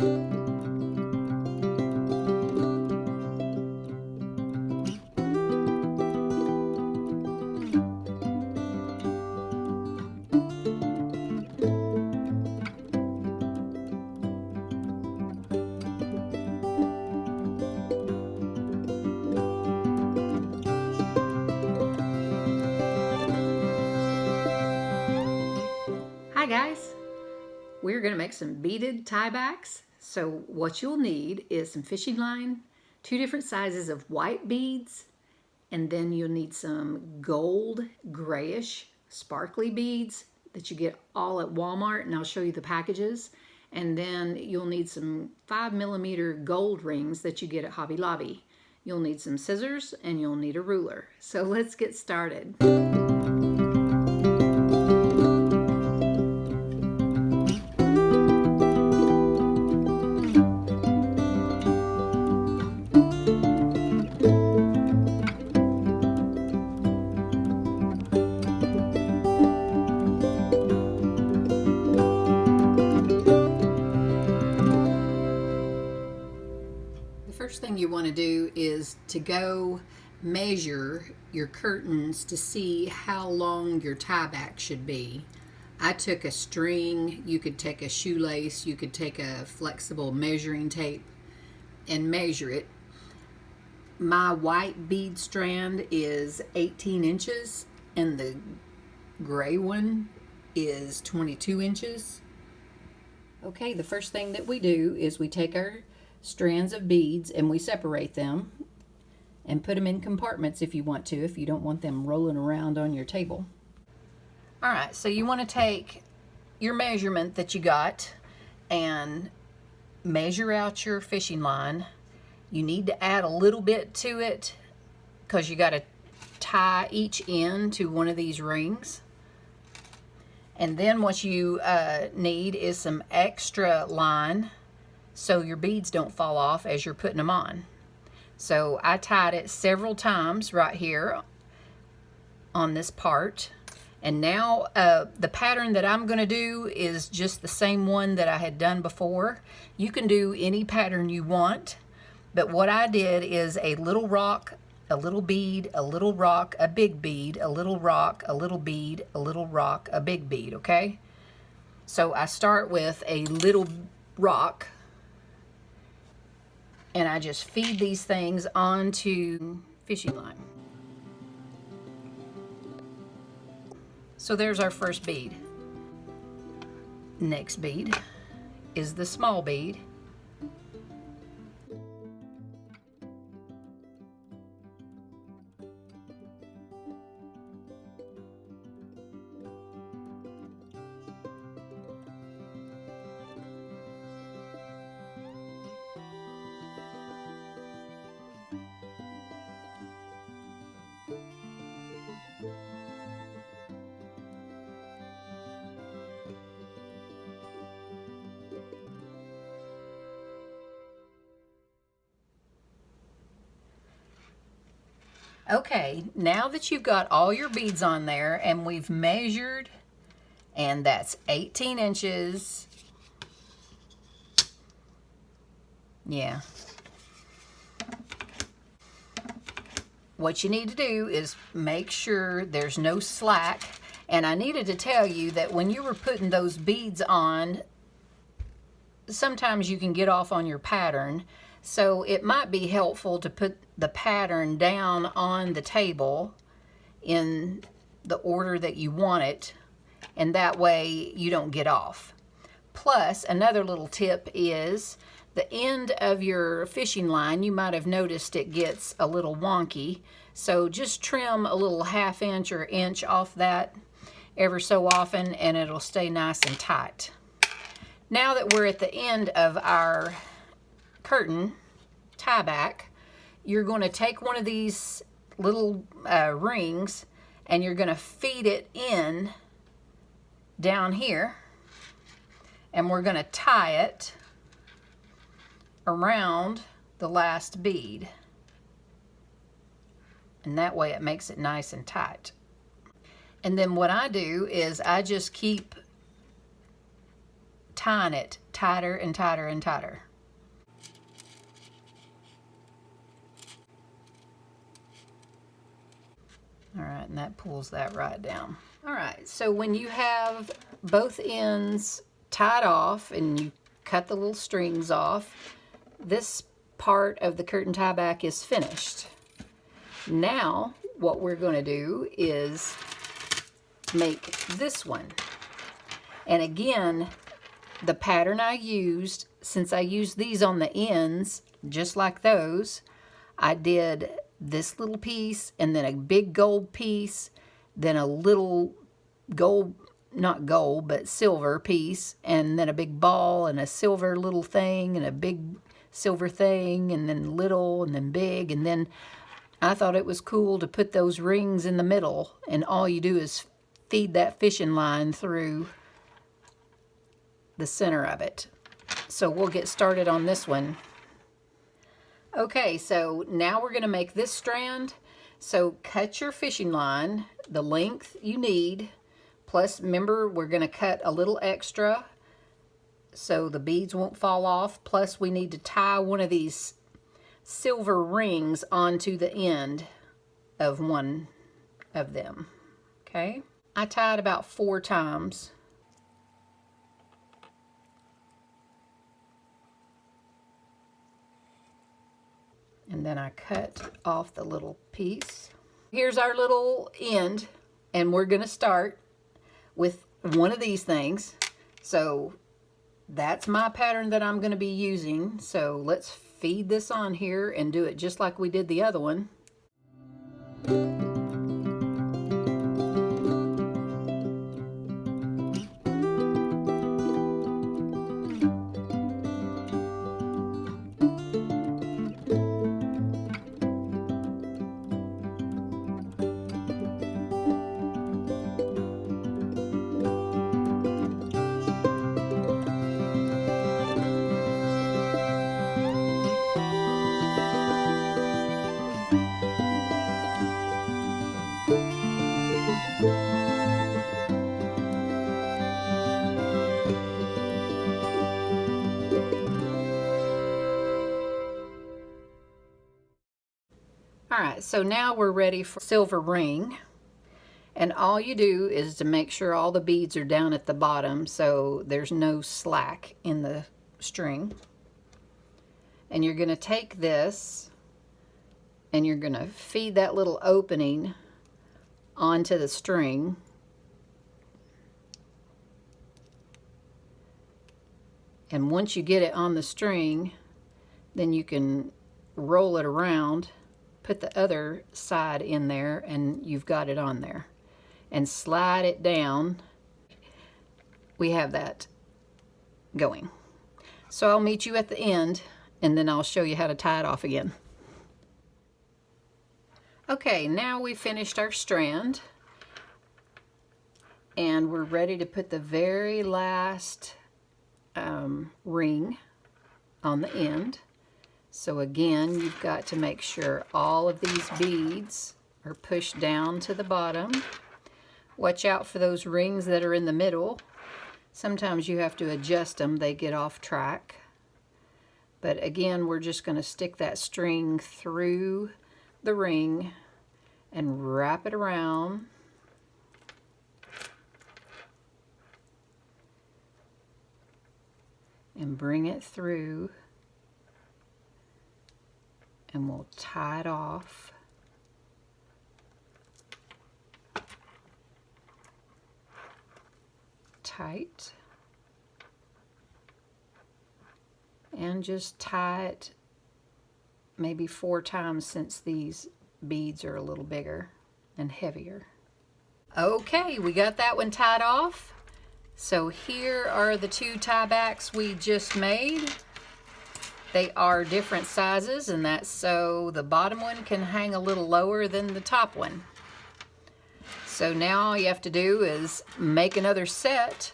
Hi guys, we're going to make some beaded tiebacks. So what you'll need is some fishing line, 2 different sizes of white beads, and then you'll need some gold grayish sparkly beads that you get all at Walmart, and I'll show you the packages. And then you'll need some 5mm gold rings that you get at Hobby Lobby. You'll need some scissors and you'll need a ruler. So let's get started. First thing you want to do is to go measure your curtains to see how long your tieback should be. I took a string, you could take a shoelace, you could take a flexible measuring tape and measure it. My white bead strand is 18 inches and the gray one is 22 inches. Okay, the first thing that we do is we take our strands of beads and we separate them and put them in compartments if you want to, if you don't want them rolling around on your table. All right, so you want to take your measurement that you got and measure out your fishing line. You need to add a little bit to it because you got to tie each end to one of these rings. And then what you need is some extra line so your beads don't fall off as you're putting them on. So I tied it several times right here on this part. And now the pattern that I'm going to do is just the same one that I had done before. You can do any pattern you want, but what I did is a little rock, a little bead, a little rock, a big bead, a little rock, a little bead, a little rock, a big bead, okay? So I start with a little rock, and I just feed these things onto fishing line. So there's our first bead. Next bead is the small bead. Okay, now that you've got all your beads on there and we've measured, and that's 18 inches. Yeah. What you need to do is make sure there's no slack. And I needed to tell you that when you were putting those beads on, sometimes you can get off on your pattern. So it might be helpful to put the pattern down on the table in the order that you want it, and that way you don't get off. Plus, another little tip is the end of your fishing line, you might have noticed it gets a little wonky. So just trim a little 1/2 inch or inch off that ever so often, and it'll stay nice and tight. Now that we're at the end of our curtain tieback, you're going to take one of these little rings and you're going to feed it in down here, and we're going to tie it around the last bead, and that way it makes it nice and tight. And then what I do is I just keep tying it tighter and tighter and tighter. All right, and that pulls that right down. All right, so when you have both ends tied off and you cut the little strings off, this part of the curtain tie back is finished. Now, what we're going to do is make this one. And again, the pattern I used, since I used these on the ends, just like those, I did this little piece and then a big gold piece, then a little gold, not gold, but silver piece, and then a big ball and a silver little thing and a big silver thing, and then little and then big. And then I thought it was cool to put those rings in the middle, and all you do is feed that fishing line through the center of it. So we'll get started on this one. Okay, so now we're going to make this strand. So cut your fishing line the length you need, plus remember we're going to cut a little extra so the beads won't fall off, plus we need to tie one of these silver rings onto the end of one of them. Okay, I tied about 4 times. And then I cut off the little piece. Here's our little end, and we're gonna start with one of these things. So that's my pattern that I'm gonna be using. So let's feed this on here and do it just like we did the other one. Alright, so now we're ready for silver ring, and all you do is to make sure all the beads are down at the bottom so there's no slack in the string. And you're going to take this and you're going to feed that little opening onto the string. And once you get it on the string, then you can roll it around, put the other side in there, and you've got it on there. And slide it down. We have that going. So I'll meet you at the end, and then I'll show you how to tie it off again. Okay, now we finished our strand, and we're ready to put the very last ring on the end. So again, you've got to make sure all of these beads are pushed down to the bottom. Watch out for those rings that are in the middle. Sometimes you have to adjust them, they get off track. But again, we're just going to stick that string through the ring and wrap it around. And bring it through, and we'll tie it off. Tight. And just tie it maybe 4 times since these beads are a little bigger and heavier. Okay, we got that one tied off. So here are the 2 tiebacks we just made. They are different sizes, and that's so the bottom one can hang a little lower than the top one. So now all you have to do is make another set